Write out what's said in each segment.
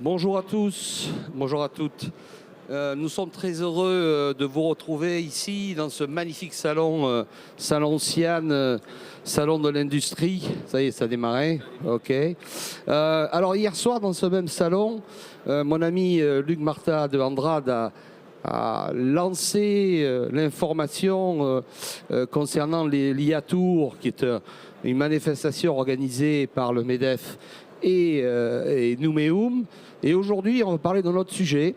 Bonjour à tous, bonjour à toutes. Nous sommes très heureux de vous retrouver ici dans ce magnifique salon, Salon Sian, salon de l'industrie. Ça y est, ça a démarré. Ok. Alors hier soir, dans ce même salon, mon ami Luc Martin de Andrade a lancé l'information concernant l'IATour, qui est une manifestation organisée par le MEDEF et Nouméoum. Et aujourd'hui, on va parler d'un autre sujet.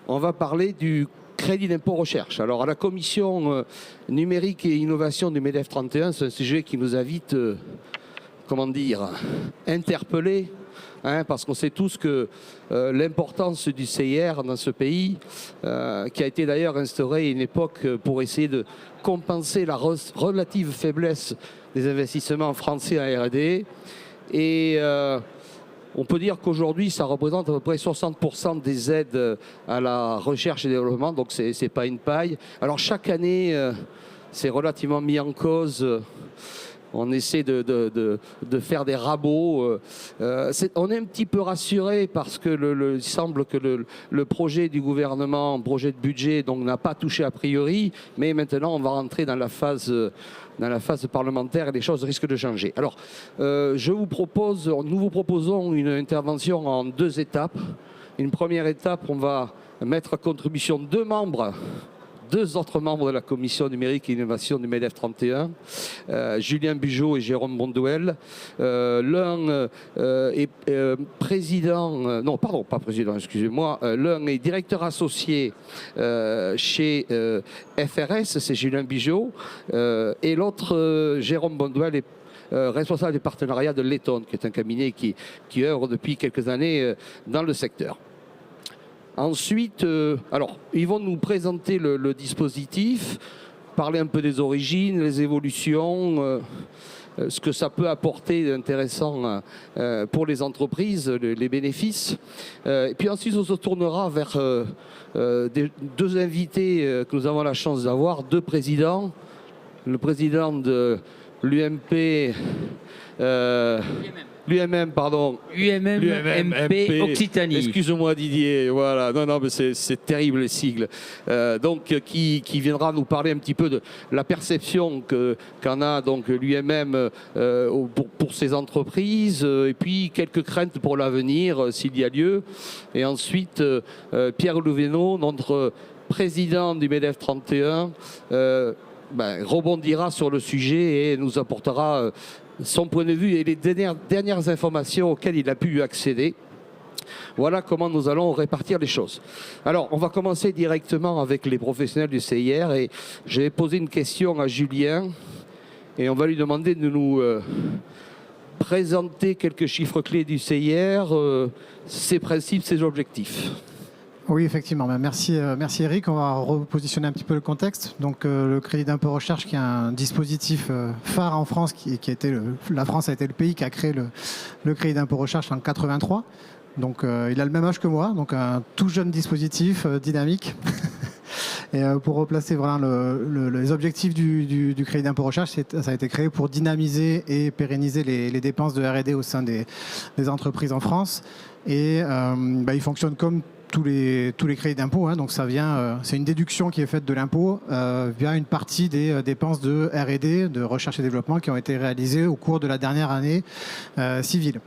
On va parler du crédit d'impôt recherche. Alors, à la commission numérique et innovation du MEDEF 31, c'est un sujet qui nous a vite, interpellés. Parce qu'on sait tous que l'importance du CIR dans ce pays, qui a été d'ailleurs instauré à une époque pour essayer de compenser la relative faiblesse des investissements français en R&D. Et on peut dire qu'aujourd'hui, ça représente à peu près 60% des aides à la recherche et développement, donc c'est pas une paille. Alors chaque année, c'est relativement mis en cause. On essaie de faire des rabots. On est un petit peu rassuré parce que il semble que le projet du gouvernement, projet de budget, donc n'a pas touché a priori. Mais maintenant, on va rentrer dans la phase parlementaire et les choses risquent de changer. Alors, nous vous proposons une intervention en 2 étapes. Une première étape, on va mettre à contribution 2 autres membres de la commission numérique et innovation du MEDEF 31, Julien Bugeaud et Jérôme Bonduel. L'un est président, non pardon, pas président, excusez-moi, l'un est directeur associé chez FRS, c'est Julien Bugeaud, et l'autre, Jérôme Bonduel, est responsable des partenariats de Letton, qui est un cabinet qui œuvre depuis quelques années dans le secteur. Ensuite, ils vont nous présenter le dispositif, parler un peu des origines, les évolutions, ce que ça peut apporter d'intéressant pour les entreprises, les bénéfices. Et puis ensuite, on se tournera vers 2 invités que nous avons la chance d'avoir, 2 présidents. Le président de l'UMP... L'UMM, pardon. UMM, MP, Occitanie. Excuse-moi Didier, voilà. Non, mais c'est terrible les sigles. Qui viendra nous parler un petit peu de la perception qu'en a donc l'UMM pour ces entreprises, et puis quelques craintes pour l'avenir, s'il y a lieu. Et ensuite, Pierre Louvénaud, notre président du MEDEF 31, rebondira sur le sujet et nous apportera son point de vue et les dernières informations auxquelles il a pu accéder. Voilà comment nous allons répartir les choses. Alors, on va commencer directement avec les professionnels du CIR et je vais poser une question à Julien et on va lui demander de nous présenter quelques chiffres clés du CIR, ses principes, ses objectifs. Oui, effectivement. Merci Eric. On va repositionner un petit peu le contexte. Donc, le crédit d'impôt recherche, qui est un dispositif phare en France, la France a été le pays qui a créé le crédit d'impôt recherche en 83. Donc, il a le même âge que moi, donc un tout jeune dispositif dynamique. Et pour replacer les objectifs du crédit d'impôt recherche, ça a été créé pour dynamiser et pérenniser les dépenses de R&D au sein des entreprises en France. Et il fonctionne comme tous les crédits d'impôt, donc ça vient, c'est une déduction qui est faite de l'impôt via une partie des dépenses de R&D, de recherche et développement, qui ont été réalisées au cours de la dernière année civile.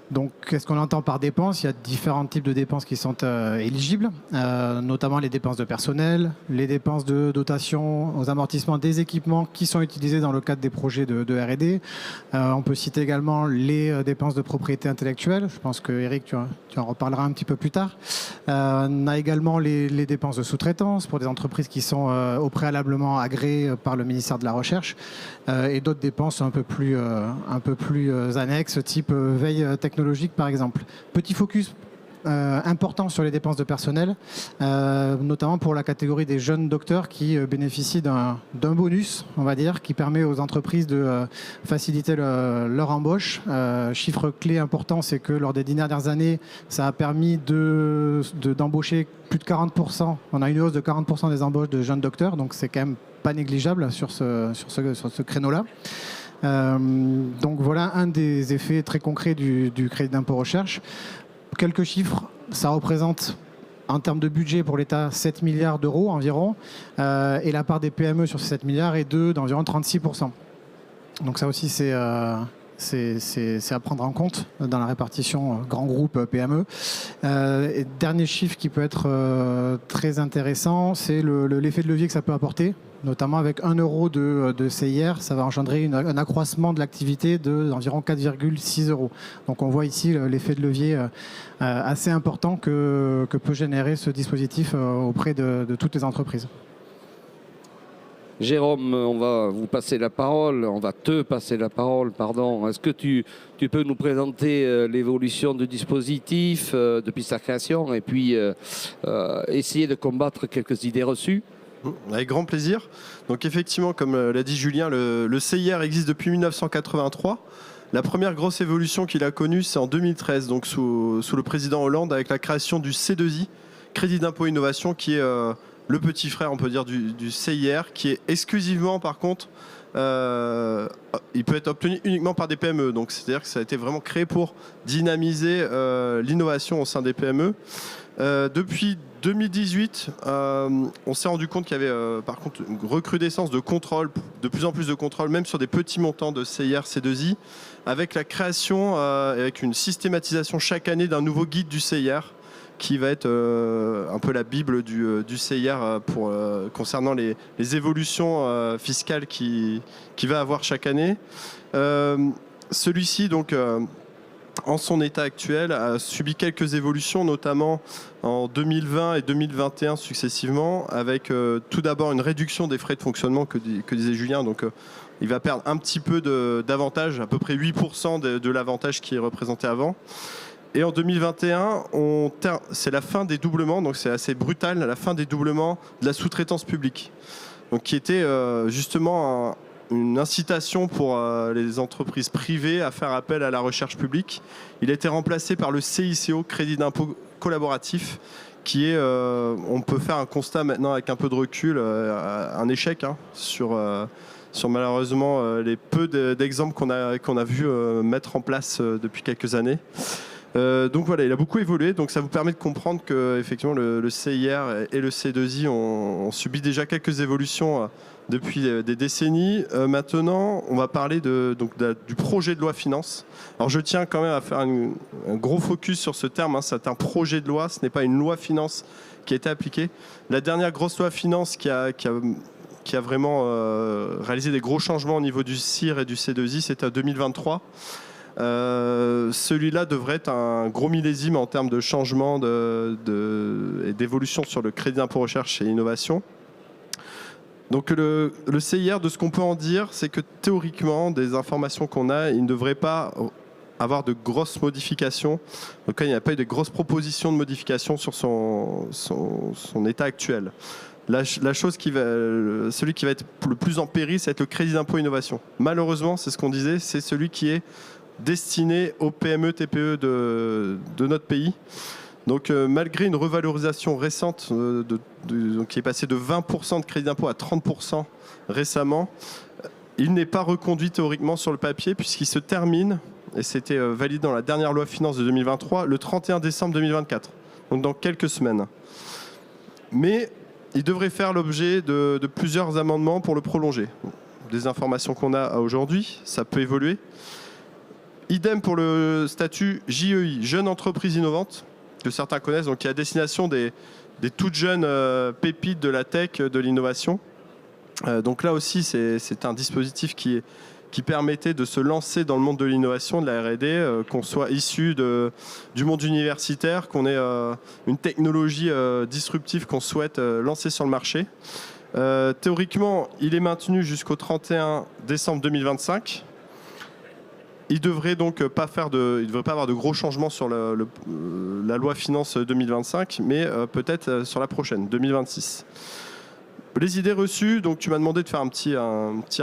Donc, qu'est-ce qu'on entend par dépenses? Il y a différents types de dépenses qui sont éligibles, notamment les dépenses de personnel, les dépenses de dotation aux amortissements des équipements qui sont utilisés dans le cadre des projets de R&D. On peut citer également les dépenses de propriété intellectuelle. Je pense que Eric, tu en reparleras un petit peu plus tard. On a également les dépenses de sous-traitance pour des entreprises qui sont au préalablement agréées par le ministère de la Recherche et d'autres dépenses un peu plus annexes, type veille technologique par exemple. Petit focus important sur les dépenses de personnel, notamment pour la catégorie des jeunes docteurs qui bénéficient d'un bonus, on va dire, qui permet aux entreprises de faciliter leur embauche. Chiffre clé important, c'est que lors des 10 dernières années, ça a permis d'embaucher plus de 40%. On a une hausse de 40% des embauches de jeunes docteurs, donc c'est quand même pas négligeable sur ce créneau-là. Donc voilà un des effets très concrets du crédit d'impôt recherche. quelques chiffres, ça représente en termes de budget pour l'État 7 milliards d'euros environ, et la part des PME sur ces 7 milliards est d'environ 36%. Donc ça aussi c'est à prendre en compte dans la répartition grand groupe PME. Et dernier chiffre qui peut être très intéressant, c'est l'effet de levier que ça peut apporter, notamment avec 1 euro de CIR, ça va engendrer un accroissement de l'activité d'environ 4,6 euros. Donc on voit ici l'effet de levier assez important que peut générer ce dispositif auprès de toutes les entreprises. Jérôme, on va vous passer la parole, on va te passer la parole, pardon. Est-ce que tu peux nous présenter l'évolution du dispositif depuis sa création et puis essayer de combattre quelques idées reçues ? Avec grand plaisir. Donc effectivement, comme l'a dit Julien, le CIR existe depuis 1983. La première grosse évolution qu'il a connue, c'est en 2013, donc sous le président Hollande, avec la création du C2I, Crédit d'impôt innovation, qui est le petit frère, on peut dire, du CIR, qui est exclusivement, par contre, il peut être obtenu uniquement par des PME. Donc c'est-à-dire que ça a été vraiment créé pour dynamiser l'innovation au sein des PME. Depuis 2018, on s'est rendu compte qu'il y avait par contre une recrudescence de contrôle, de plus en plus de contrôle, même sur des petits montants de CIR, C2I, avec la création, avec une systématisation chaque année d'un nouveau guide du CIR, qui va être un peu la bible du CIR concernant les évolutions fiscales qu'il va avoir chaque année. Celui-ci, donc, en son état actuel, a subi quelques évolutions, notamment en 2020 et 2021 successivement, avec tout d'abord une réduction des frais de fonctionnement que disait Julien. Donc, il va perdre un petit peu d'avantage, à peu près 8% de l'avantage qui est représenté avant. Et en 2021, c'est la fin des doublements, donc c'est assez brutal, la fin des doublements de la sous-traitance publique, donc qui était justement une incitation pour les entreprises privées à faire appel à la recherche publique. Il a été remplacé par le CICO, Crédit d'impôt collaboratif, qui est, on peut faire un constat maintenant avec un peu de recul, un échec sur malheureusement les peu d'exemples qu'on a vu mettre en place depuis quelques années. Donc voilà, il a beaucoup évolué, donc ça vous permet de comprendre que effectivement le CIR et le C2I ont subi déjà quelques évolutions depuis des décennies. Maintenant, on va parler du projet de loi finance. Alors je tiens quand même à faire un gros focus sur ce terme, c'est un projet de loi, ce n'est pas une loi finance qui a été appliquée. La dernière grosse loi finance qui a vraiment réalisé des gros changements au niveau du CIR et du C2I, c'était en 2023. Celui-là devrait être un gros millésime en termes de changement et d'évolution sur le crédit d'impôt recherche et innovation. Donc le CIR, de ce qu'on peut en dire, c'est que théoriquement, des informations qu'on a, il ne devrait pas avoir de grosses modifications. Donc il n'y a pas eu de grosses propositions de modification sur son état actuel. Celui qui va être le plus en péril, c'est le crédit d'impôt innovation. Malheureusement, c'est ce qu'on disait, c'est celui qui est destiné aux PME, TPE de notre pays. Donc malgré une revalorisation récente qui est passée de 20% de crédit d'impôt à 30% récemment, il n'est pas reconduit théoriquement sur le papier puisqu'il se termine, et c'était validé dans la dernière loi finance de 2023, le 31 décembre 2024, donc dans quelques semaines. Mais il devrait faire l'objet de plusieurs amendements pour le prolonger. Des informations qu'on a aujourd'hui, ça peut évoluer. Idem pour le statut JEI, Jeune Entreprise Innovante, que certains connaissent, donc qui est à destination des toutes jeunes pépites de la tech, de l'innovation. Donc là aussi, c'est un dispositif qui permettait de se lancer dans le monde de l'innovation, de la R&D, qu'on soit issu du monde universitaire, qu'on ait une technologie disruptive qu'on souhaite lancer sur le marché. Théoriquement, il est maintenu jusqu'au 31 décembre 2025. Il devrait donc pas avoir de gros changements sur la loi finance 2025, mais peut-être sur la prochaine, 2026. Les idées reçues, donc tu m'as demandé de faire un petit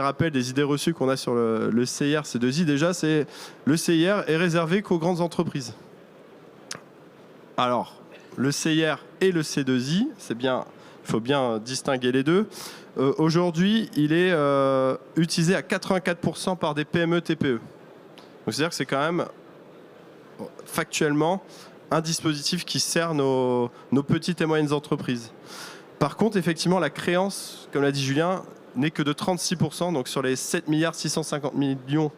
rappel des idées reçues qu'on a sur le CIR, C2I. Déjà, le CIR est réservé qu'aux grandes entreprises. Alors, le CIR et le C2I, il faut bien distinguer les deux. Aujourd'hui, il est utilisé à 84% par des PME, TPE. Donc c'est-à-dire que c'est quand même factuellement un dispositif qui sert nos petites et moyennes entreprises. Par contre, effectivement, la créance, comme l'a dit Julien, n'est que de 36%. Donc sur les 7 650 millions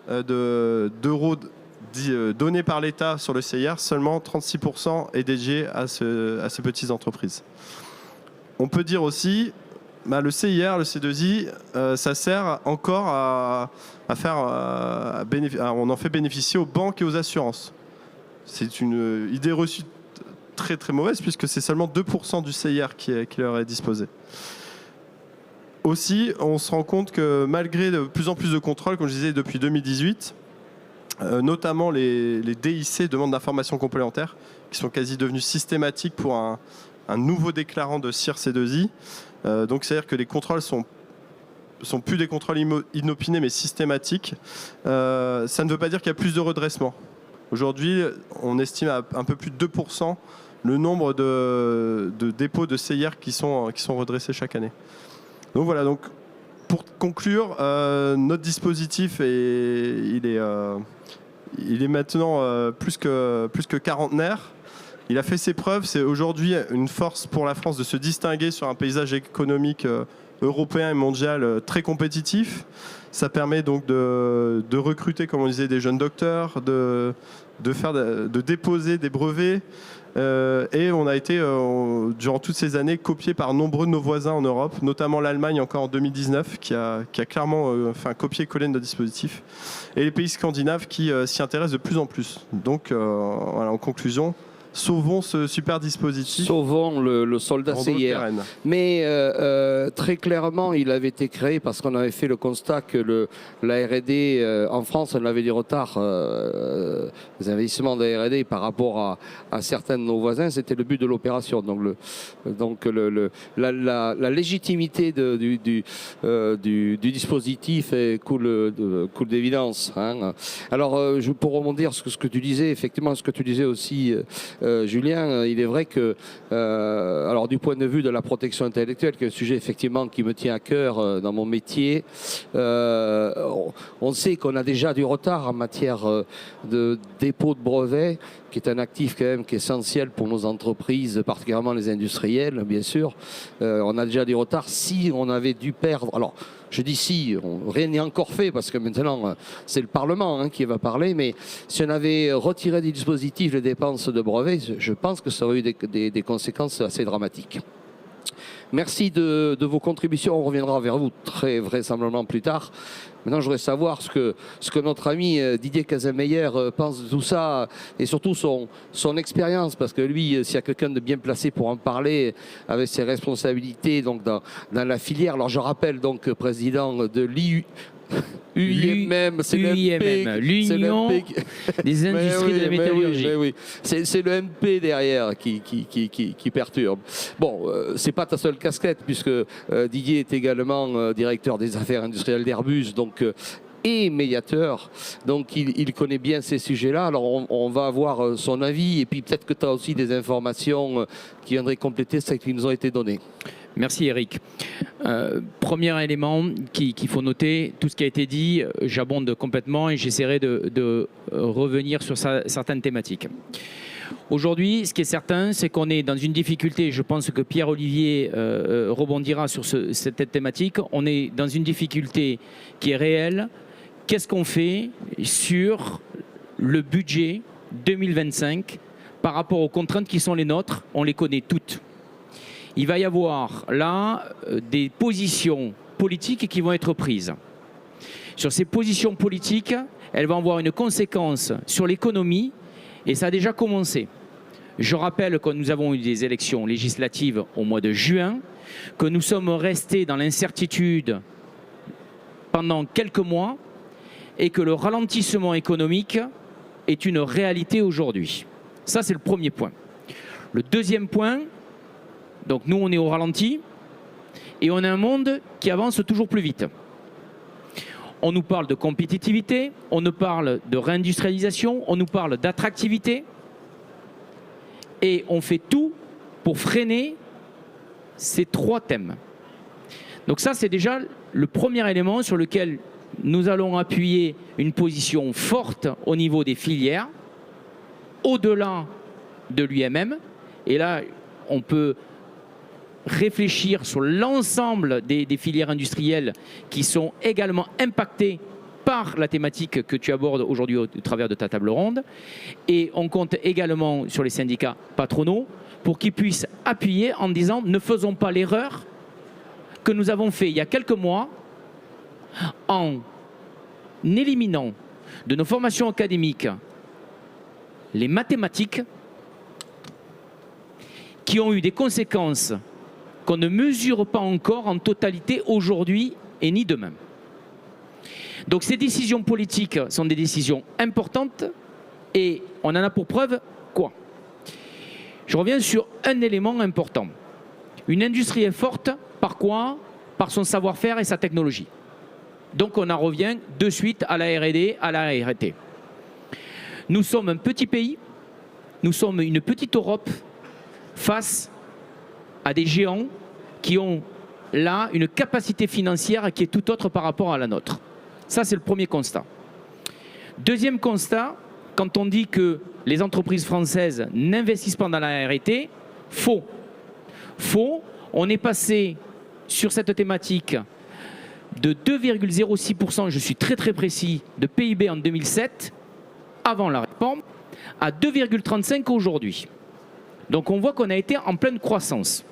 d'euros donnés par l'État sur le CIR, seulement 36% est dédié à ces petites entreprises. On peut dire aussi, le CIR, le C2I, ça sert encore on en fait bénéficier aux banques et aux assurances. C'est une idée reçue très très mauvaise puisque c'est seulement 2% du CIR qui leur est disposé. Aussi, on se rend compte que malgré de plus en plus de contrôles, comme je disais depuis 2018, notamment les DIC, demandes d'informations complémentaires, qui sont quasi devenues systématiques pour un nouveau déclarant de CIR C2I. Donc c'est-à-dire que les contrôles sont plus des contrôles inopinés mais systématiques. Ça ne veut pas dire qu'il y a plus de redressement. Aujourd'hui, on estime à un peu plus de 2% le nombre de dépôts de CIR qui sont redressés chaque année. Donc voilà, donc pour conclure, notre dispositif il est maintenant plus que quarantenaire. Il a fait ses preuves, c'est aujourd'hui une force pour la France de se distinguer sur un paysage économique européen et mondial très compétitif. Ça permet donc de recruter, comme on disait, des jeunes docteurs, de déposer des brevets. Et on a été, durant toutes ces années, copié par nombreux de nos voisins en Europe, notamment l'Allemagne encore en 2019, qui a clairement fait un copier-coller de notre dispositif, et les pays scandinaves qui s'y intéressent de plus en plus. Donc, voilà, en conclusion, sauvons ce super dispositif. Sauvons le soldat CIR. Mais très clairement, il avait été créé parce qu'on avait fait le constat que la R&D en France, on avait du retard. Les investissements de la R&D par rapport à certains de nos voisins, c'était le but de l'opération. Donc, la légitimité du dispositif coule d'évidence. Hein. Alors, pour rebondir sur ce que tu disais, effectivement, ce que tu disais aussi, Julien, il est vrai que, alors du point de vue de la protection intellectuelle, qui est un sujet effectivement qui me tient à cœur dans mon métier, on sait qu'on a déjà du retard en matière de dépôt de brevets, qui est un actif quand même qui est essentiel pour nos entreprises, particulièrement les industriels, bien sûr. On a déjà du retard. Si on avait dû perdre... Alors, je dis si, rien n'est encore fait parce que maintenant c'est le Parlement qui va parler, mais si on avait retiré du dispositif les dépenses de brevets, je pense que ça aurait eu des conséquences assez dramatiques. Merci de vos contributions, on reviendra vers vous très vraisemblablement plus tard. Maintenant, je voudrais savoir ce que notre ami Didier Casameyer pense de tout ça et surtout son expérience, parce que lui, s'il y a quelqu'un de bien placé pour en parler avec ses responsabilités donc dans la filière. Alors, je rappelle donc président de l'UIMM, c'est l'Union des industries de la métallurgie. Oui. C'est le MP derrière qui perturbe. Bon, c'est pas ta seule casquette, puisque Didier est également directeur des affaires industrielles d'Airbus, donc et médiateur, donc il connaît bien ces sujets-là. Alors on va avoir son avis, et puis peut-être que tu as aussi des informations qui viendraient compléter celles qui nous ont été données. Merci Eric. Premier élément qu'il faut noter, tout ce qui a été dit, j'abonde complètement et j'essaierai de revenir sur certaines thématiques. Aujourd'hui, ce qui est certain, c'est qu'on est dans une difficulté, je pense que Pierre-Olivier rebondira sur cette thématique, on est dans une difficulté qui est réelle. Qu'est-ce qu'on fait sur le budget 2025 par rapport aux contraintes qui sont les nôtres? On les connaît toutes. Il va y avoir là des positions politiques qui vont être prises. Sur ces positions politiques, elles vont avoir une conséquence sur l'économie et ça a déjà commencé. Je rappelle que nous avons eu des élections législatives au mois de juin, que nous sommes restés dans l'incertitude pendant quelques mois et que le ralentissement économique est une réalité aujourd'hui. Ça, c'est le premier point. Le deuxième point, donc nous, on est au ralenti et on a un monde qui avance toujours plus vite. On nous parle de compétitivité, on nous parle de réindustrialisation, on nous parle d'attractivité et on fait tout pour freiner ces trois thèmes. Donc ça, c'est déjà le premier élément sur lequel nous allons appuyer une position forte au niveau des filières, au-delà de l'UMM. Et là, on peut réfléchir sur l'ensemble des filières industrielles qui sont également impactées par la thématique que tu abordes aujourd'hui au travers de ta table ronde. Et on compte également sur les syndicats patronaux pour qu'ils puissent appuyer en disant ne faisons pas l'erreur que nous avons fait il y a quelques mois en éliminant de nos formations académiques les mathématiques qui ont eu des conséquences qu'on ne mesure pas encore en totalité aujourd'hui et ni demain. Donc ces décisions politiques sont des décisions importantes et on en a pour preuve quoi? Je reviens sur un élément important. Une industrie est forte par quoi? Par son savoir-faire et sa technologie. Donc on en revient de suite à la R&D, à la R&T. Nous sommes un petit pays, nous sommes une petite Europe face à des géants qui ont là une capacité financière qui est tout autre par rapport à la nôtre. Ça, c'est le premier constat. Deuxième constat, quand on dit que les entreprises françaises n'investissent pas dans la R&T, faux. Faux. On est passé sur cette thématique de 2,06%, je suis très précis, de PIB en 2007, avant la réforme, à 2,35% aujourd'hui. Donc on voit qu'on a été en pleine croissance.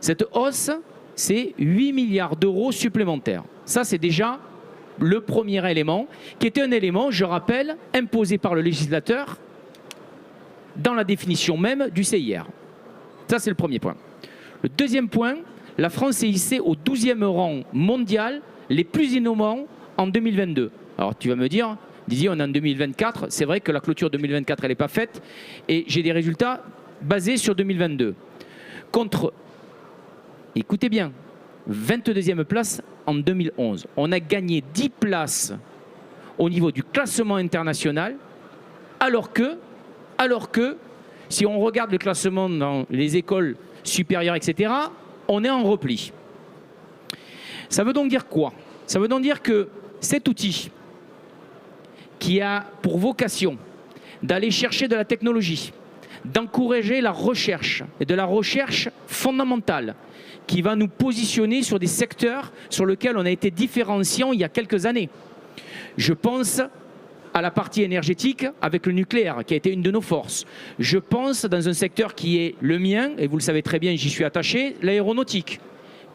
Cette hausse, c'est 8 milliards d'euros supplémentaires. Ça, c'est déjà le premier élément, qui était un élément, je rappelle, imposé par le législateur dans la définition même du CIR. Ça, c'est le premier point. Le deuxième point, la France est hissée au 12e rang mondial les plus innovants en 2022. Alors tu vas me dire, Didier, on est en 2024, c'est vrai que la clôture 2024, elle n'est pas faite, et j'ai des résultats basés sur 2022. Contre, écoutez bien, 22e place en 2011. On a gagné 10 places au niveau du classement international, alors que si on regarde le classement dans les écoles supérieures, etc., on est en repli. Ça veut donc dire quoi? Ça veut donc dire que cet outil qui a pour vocation d'aller chercher de la technologie, d'encourager la recherche, et de la recherche fondamentale, qui va nous positionner sur des secteurs sur lesquels on a été différenciant il y a quelques années. Je pense à la partie énergétique avec le nucléaire, qui a été une de nos forces. Je pense dans un secteur qui est le mien, et vous le savez très bien, j'y suis attaché, l'aéronautique,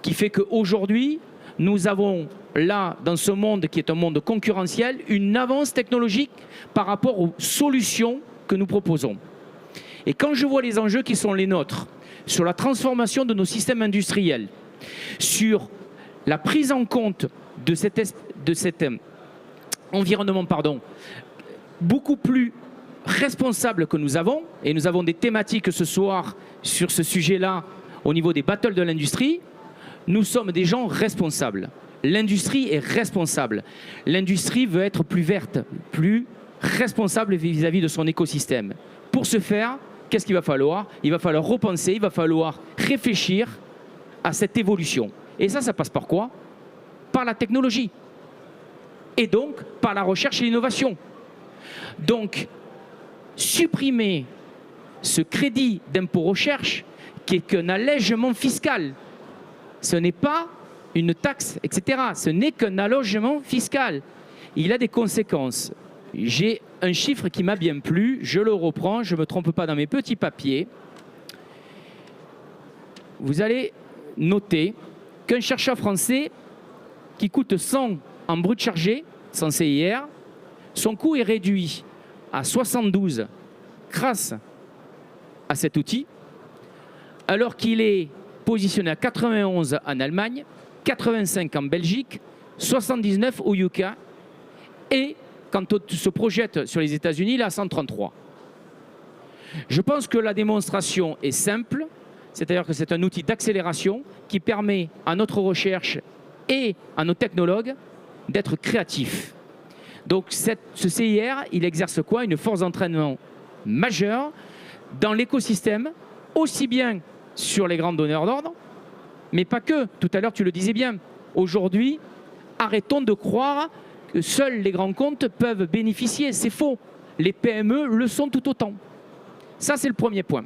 qui fait qu'aujourd'hui, nous avons là, dans ce monde qui est un monde concurrentiel, une avance technologique par rapport aux solutions que nous proposons. Et quand je vois les enjeux qui sont les nôtres, sur la transformation de nos systèmes industriels, sur la prise en compte de cet environnement beaucoup plus responsable que nous avons, et nous avons des thématiques ce soir sur ce sujet-là au niveau des battles de l'industrie, nous sommes des gens responsables. L'industrie est responsable. L'industrie veut être plus verte, plus responsable vis-à-vis de son écosystème. Pour ce faire, qu'est-ce qu'il va falloir? Il va falloir repenser, il va falloir réfléchir à cette évolution. Et ça passe par quoi? Par la technologie. Et donc, par la recherche et l'innovation. Donc, supprimer ce crédit d'impôt recherche, qui est qu'un allègement fiscal, ce n'est pas une taxe, etc. Ce n'est qu'un allègement fiscal. Il a des conséquences. J'ai un chiffre qui m'a bien plu, je le reprends, je ne me trompe pas dans mes petits papiers. Vous allez noter qu'un chercheur français qui coûte 100 en brut chargé, sans CIR, son coût est réduit à 72 grâce à cet outil, alors qu'il est positionné à 91 en Allemagne, 85 en Belgique, 79 au UK, et quand on se projette sur les États-Unis, il est à 133. Je pense que la démonstration est simple, c'est-à-dire que c'est un outil d'accélération qui permet à notre recherche et à nos technologues d'être créatifs. Donc ce CIR, il exerce quoi? Une force d'entraînement majeure dans l'écosystème, aussi bien sur les grands donneurs d'ordre, mais pas que. Tout à l'heure, tu le disais bien. Aujourd'hui, arrêtons de croire que seuls les grands comptes peuvent bénéficier. C'est faux. Les PME le sont tout autant. Ça, c'est le premier point.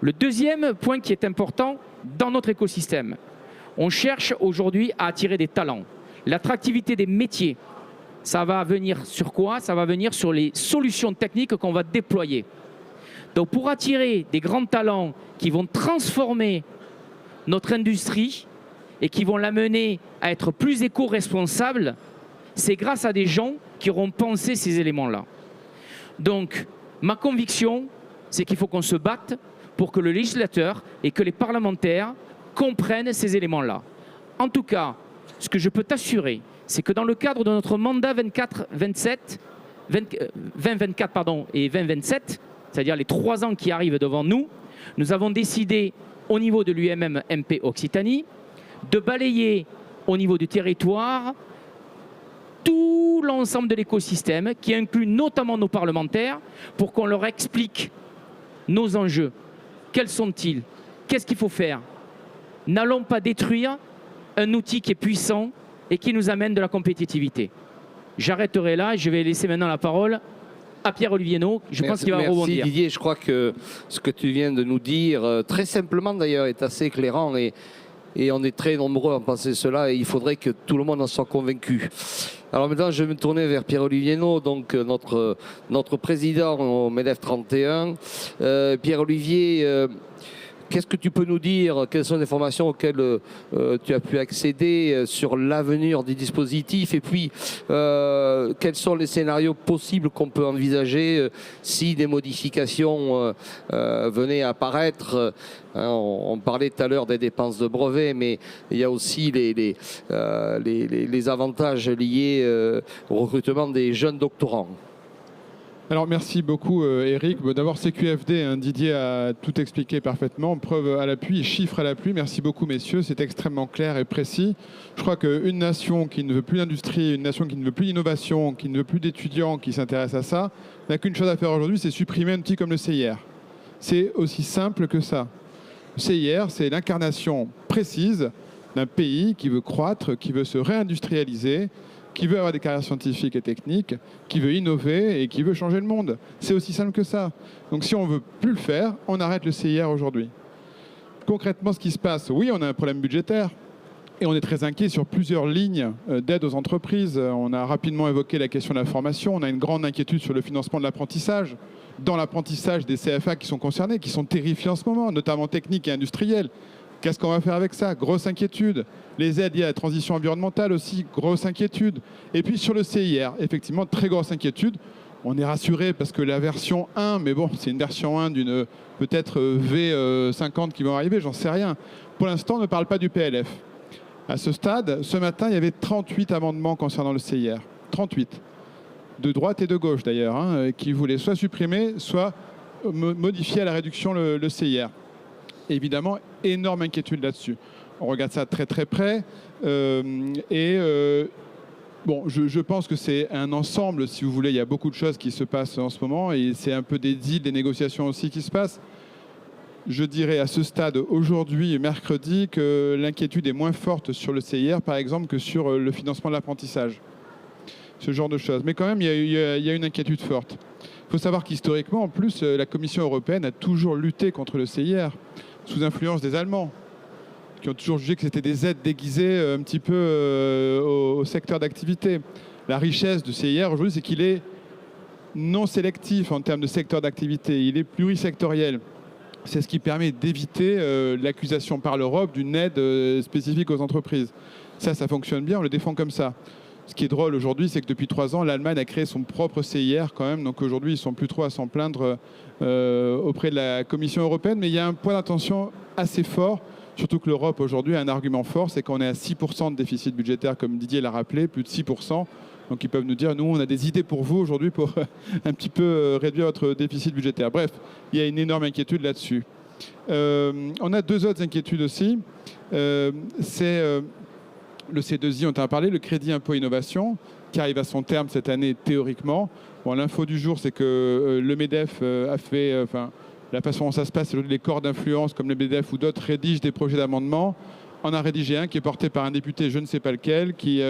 Le deuxième point qui est important dans notre écosystème, on cherche aujourd'hui à attirer des talents. L'attractivité des métiers, ça va venir sur quoi? Ça va venir sur les solutions techniques qu'on va déployer. Donc pour attirer des grands talents qui vont transformer notre industrie et qui vont l'amener à être plus éco-responsable, c'est grâce à des gens qui auront pensé ces éléments-là. Donc ma conviction, c'est qu'il faut qu'on se batte pour que le législateur et que les parlementaires comprennent ces éléments-là. En tout cas, ce que je peux t'assurer, c'est que dans le cadre de notre mandat 2024 et 2027, c'est-à-dire les 3 ans qui arrivent devant nous, nous avons décidé au niveau de l'UMM MP Occitanie de balayer au niveau du territoire tout l'ensemble de l'écosystème qui inclut notamment nos parlementaires pour qu'on leur explique nos enjeux. Quels sont-ils? Qu'est-ce qu'il faut faire? N'allons pas détruire un outil qui est puissant et qui nous amène de la compétitivité. J'arrêterai là et je vais laisser maintenant la parole à Pierre-Olivier Naud. Je pense qu'il va rebondir. Merci Didier, je crois que ce que tu viens de nous dire, très simplement d'ailleurs, est assez éclairant et on est très nombreux à penser cela et il faudrait que tout le monde en soit convaincu. Alors maintenant, je vais me tourner vers Pierre-Olivier Naud, donc notre président au MEDEF 31. Pierre-Olivier, qu'est-ce que tu peux nous dire? Quelles sont les informations auxquelles tu as pu accéder sur l'avenir des dispositifs? Et puis, quels sont les scénarios possibles qu'on peut envisager si des modifications venaient à apparaître? On parlait tout à l'heure des dépenses de brevets, mais il y a aussi les avantages liés au recrutement des jeunes doctorants. Alors merci beaucoup Eric. D'abord CQFD, Didier a tout expliqué parfaitement, preuve à l'appui, chiffres à l'appui. Merci beaucoup messieurs, c'est extrêmement clair et précis. Je crois qu'une nation qui ne veut plus d'industrie, une nation qui ne veut plus d'innovation, qui ne veut plus d'étudiants qui s'intéressent à ça, n'a qu'une chose à faire aujourd'hui, c'est supprimer un outil comme le CIR. C'est aussi simple que ça. Le CIR, c'est l'incarnation précise d'un pays qui veut croître, qui veut se réindustrialiser, qui veut avoir des carrières scientifiques et techniques, qui veut innover et qui veut changer le monde. C'est aussi simple que ça. Donc si on ne veut plus le faire, on arrête le CIR aujourd'hui. Concrètement, ce qui se passe, oui, on a un problème budgétaire et on est très inquiet sur plusieurs lignes d'aide aux entreprises. On a rapidement évoqué la question de la formation. On a une grande inquiétude sur le financement de l'apprentissage. Dans l'apprentissage des CFA qui sont concernés, qui sont terrifiés en ce moment, notamment techniques et industriels. Qu'est-ce qu'on va faire avec ça? Grosse inquiétude. Les aides liées à la transition environnementale aussi, grosse inquiétude. Et puis sur le CIR, effectivement, très grosse inquiétude. On est rassuré parce que la version 1, mais bon, c'est une version 1 d'une peut-être V50 qui va arriver, j'en sais rien. Pour l'instant, on ne parle pas du PLF. À ce stade, ce matin, il y avait 38 amendements concernant le CIR. 38. De droite et de gauche d'ailleurs, qui voulaient soit supprimer, soit modifier à la réduction le CIR. Évidemment, énorme inquiétude là-dessus. On regarde ça très très près. Bon, je pense que c'est un ensemble, si vous voulez. Il y a beaucoup de choses qui se passent en ce moment et c'est un peu des deals, des négociations aussi qui se passent. Je dirais à ce stade, aujourd'hui, mercredi, que l'inquiétude est moins forte sur le CIR, par exemple, que sur le financement de l'apprentissage. Ce genre de choses. Mais quand même, il y a une inquiétude forte. Il faut savoir qu'historiquement, en plus, la Commission européenne a toujours lutté contre le CIR, sous influence des Allemands, qui ont toujours jugé que c'était des aides déguisées un petit peu au secteur d'activité. La richesse du CIR aujourd'hui, c'est qu'il est non sélectif en termes de secteur d'activité, il est plurisectoriel. C'est ce qui permet d'éviter l'accusation par l'Europe d'une aide spécifique aux entreprises. Ça fonctionne bien, on le défend comme ça. Ce qui est drôle aujourd'hui, c'est que depuis 3 ans, l'Allemagne a créé son propre CIR quand même. Donc aujourd'hui, ils ne sont plus trop à s'en plaindre auprès de la Commission européenne. Mais il y a un point d'attention assez fort, surtout que l'Europe aujourd'hui a un argument fort, c'est qu'on est à 6% de déficit budgétaire, comme Didier l'a rappelé, plus de 6%. Donc ils peuvent nous dire, nous, on a des idées pour vous aujourd'hui pour un petit peu réduire votre déficit budgétaire. Bref, il y a une énorme inquiétude là-dessus. On a 2 autres inquiétudes aussi. C'est le C2I, on t'a parlé, le crédit impôt innovation, qui arrive à son terme cette année théoriquement. Bon, l'info du jour, c'est que le MEDEF a fait, la façon dont ça se passe, c'est les corps d'influence comme le MEDEF ou d'autres rédigent des projets d'amendement. On a rédigé un qui est porté par un député, je ne sais pas lequel, qui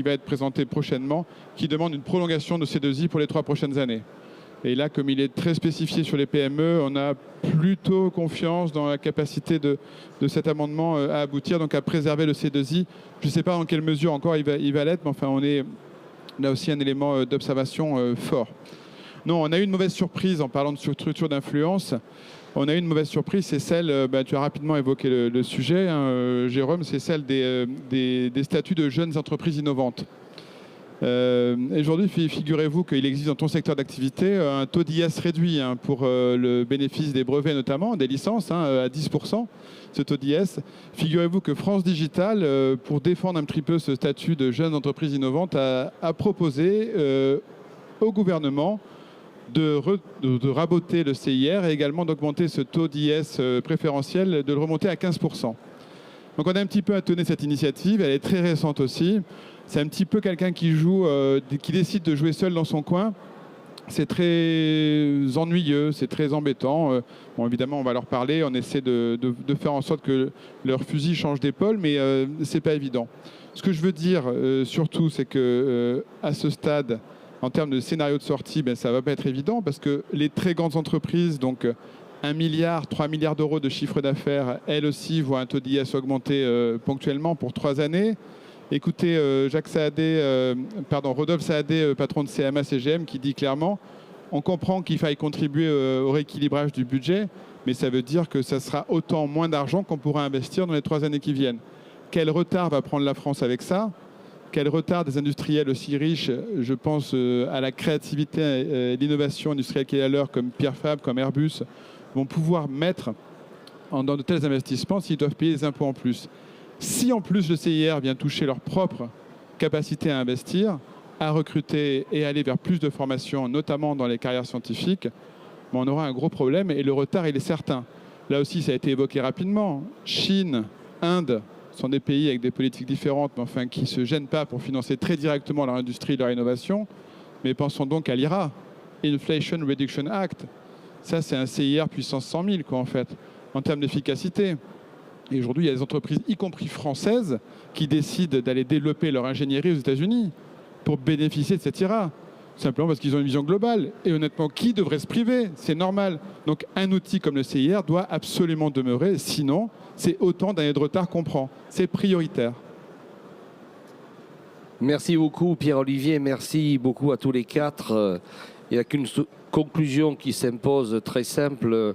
va être présenté prochainement, qui demande une prolongation de C2I pour les 3 prochaines années. Et là, comme il est très spécifié sur les PME, on a plutôt confiance dans la capacité de cet amendement à aboutir, donc à préserver le C2I. Je ne sais pas dans quelle mesure encore il va l'être, mais enfin, on a aussi un élément d'observation fort. Non, on a eu une mauvaise surprise en parlant de structure d'influence. On a eu une mauvaise surprise, c'est celle, tu as rapidement évoqué le sujet, hein, Jérôme, c'est celle des statuts de jeunes entreprises innovantes. Aujourd'hui, figurez-vous qu'il existe dans ton secteur d'activité un taux d'IS réduit hein, pour le bénéfice des brevets notamment, des licences, hein, à 10%, ce taux d'IS. Figurez-vous que France Digital, pour défendre un petit peu ce statut de jeunes entreprises innovantes, a proposé au gouvernement de raboter le CIR et également d'augmenter ce taux d'IS préférentiel, de le remonter à 15%. Donc on a un petit peu attendu cette initiative, elle est très récente aussi. C'est un petit peu quelqu'un qui qui décide de jouer seul dans son coin. C'est très ennuyeux, c'est très embêtant. Bon, évidemment, on va leur parler, on essaie de faire en sorte que leur fusil change d'épaule, mais c'est pas évident. Ce que je veux dire surtout, c'est que à ce stade, en termes de scénario de sortie, ça ne va pas être évident parce que les très grandes entreprises, donc 1 milliard, 3 milliards d'euros de chiffre d'affaires, elles aussi voient un taux d'IS augmenter ponctuellement pour 3 années. Écoutez, Rodolphe Saadé, patron de CMA-CGM, qui dit clairement on comprend qu'il faille contribuer au rééquilibrage du budget, mais ça veut dire que ça sera autant moins d'argent qu'on pourra investir dans les 3 années qui viennent. Quel retard va prendre la France avec ça ? Quel retard des industriels aussi riches, je pense à la créativité et l'innovation industrielle qui est à l'heure, comme Pierre Fabre, comme Airbus, vont pouvoir mettre dans de tels investissements s'ils doivent payer des impôts en plus. Si en plus le CIR vient toucher leur propre capacité à investir, à recruter et aller vers plus de formation, notamment dans les carrières scientifiques, on aura un gros problème et le retard, il est certain. Là aussi, ça a été évoqué rapidement. Chine, Inde, sont des pays avec des politiques différentes, mais enfin qui ne se gênent pas pour financer très directement leur industrie et leur innovation. Mais pensons donc à l'IRA, Inflation Reduction Act. Ça, c'est un CIR puissance 100 000, quoi, en fait, en termes d'efficacité. Et aujourd'hui, il y a des entreprises, y compris françaises, qui décident d'aller développer leur ingénierie aux États-Unis pour bénéficier de cet IRA. Simplement parce qu'ils ont une vision globale. Et honnêtement, qui devrait se priver? C'est normal. Donc un outil comme le CIR doit absolument demeurer. Sinon, c'est autant d'années de retard qu'on prend. C'est prioritaire. Merci beaucoup Pierre-Olivier. Merci beaucoup à tous les quatre. Il n'y a qu'une conclusion qui s'impose très simple.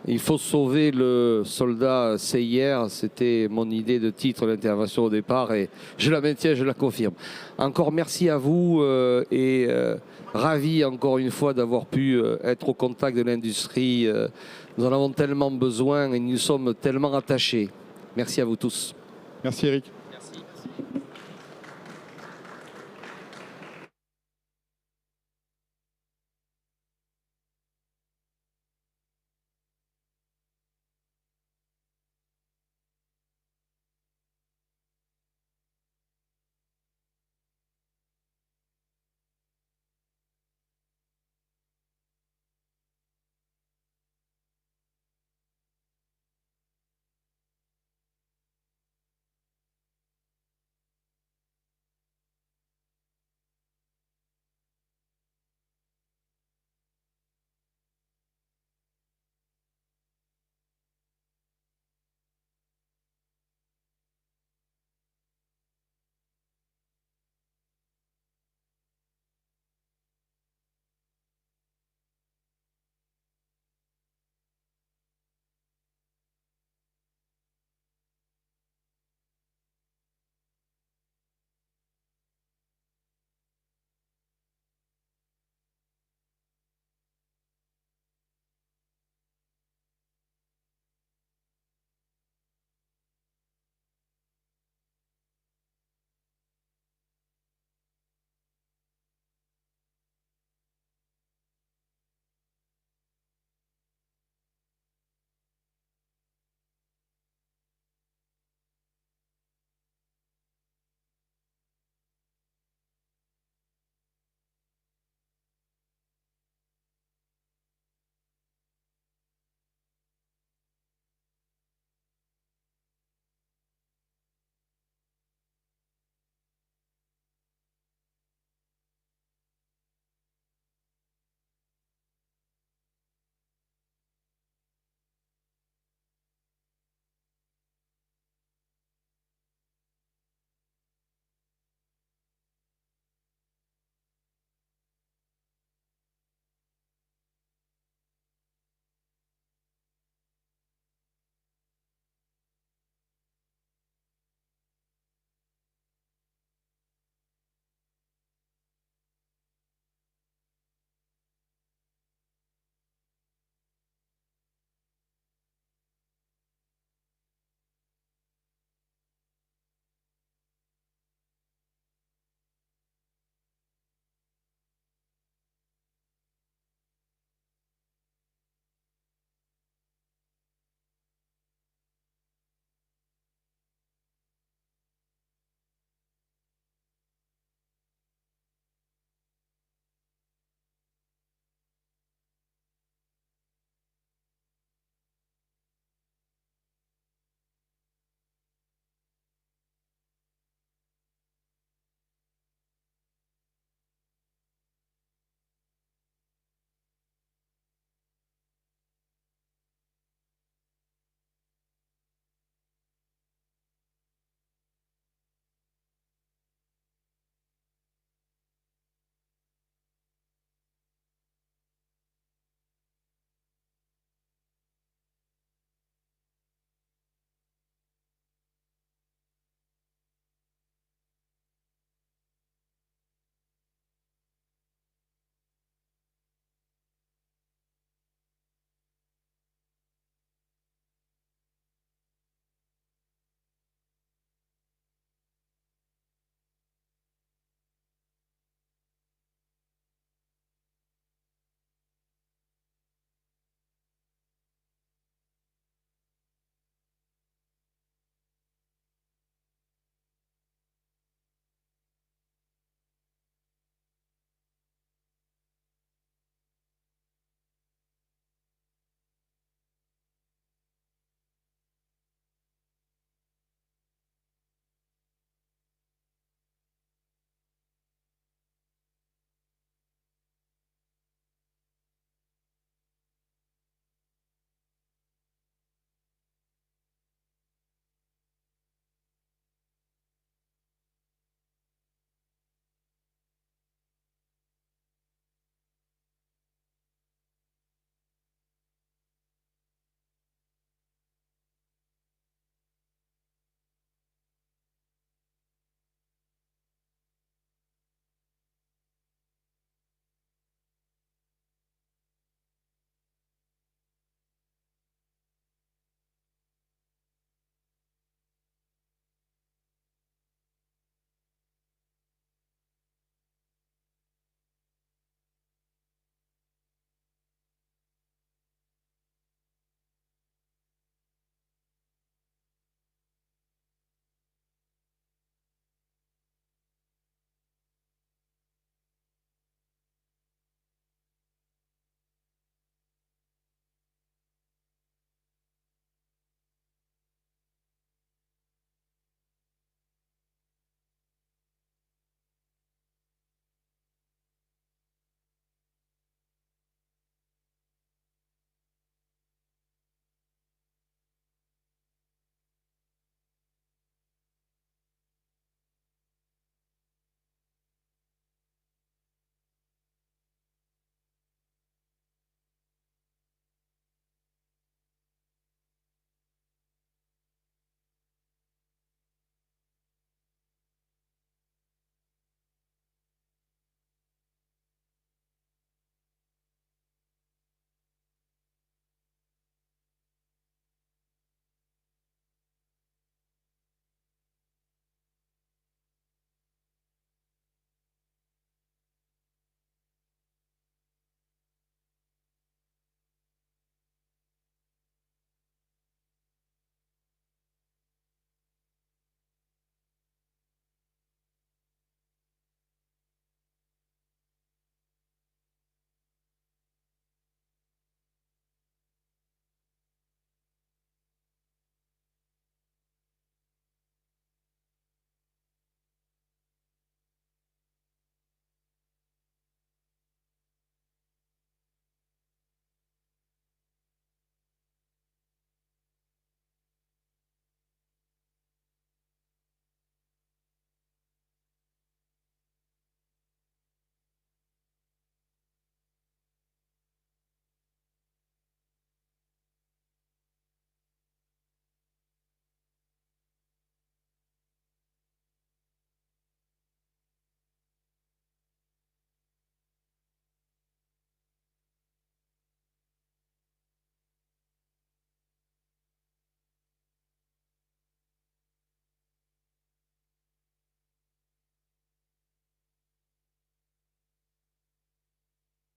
Il faut sauver le soldat CIR. C'était mon idée de titre d'intervention au départ et je la maintiens, je la confirme. Encore merci à vous et ravi encore une fois d'avoir pu être au contact de l'industrie. Nous en avons tellement besoin et nous sommes tellement attachés. Merci à vous tous. Merci Eric.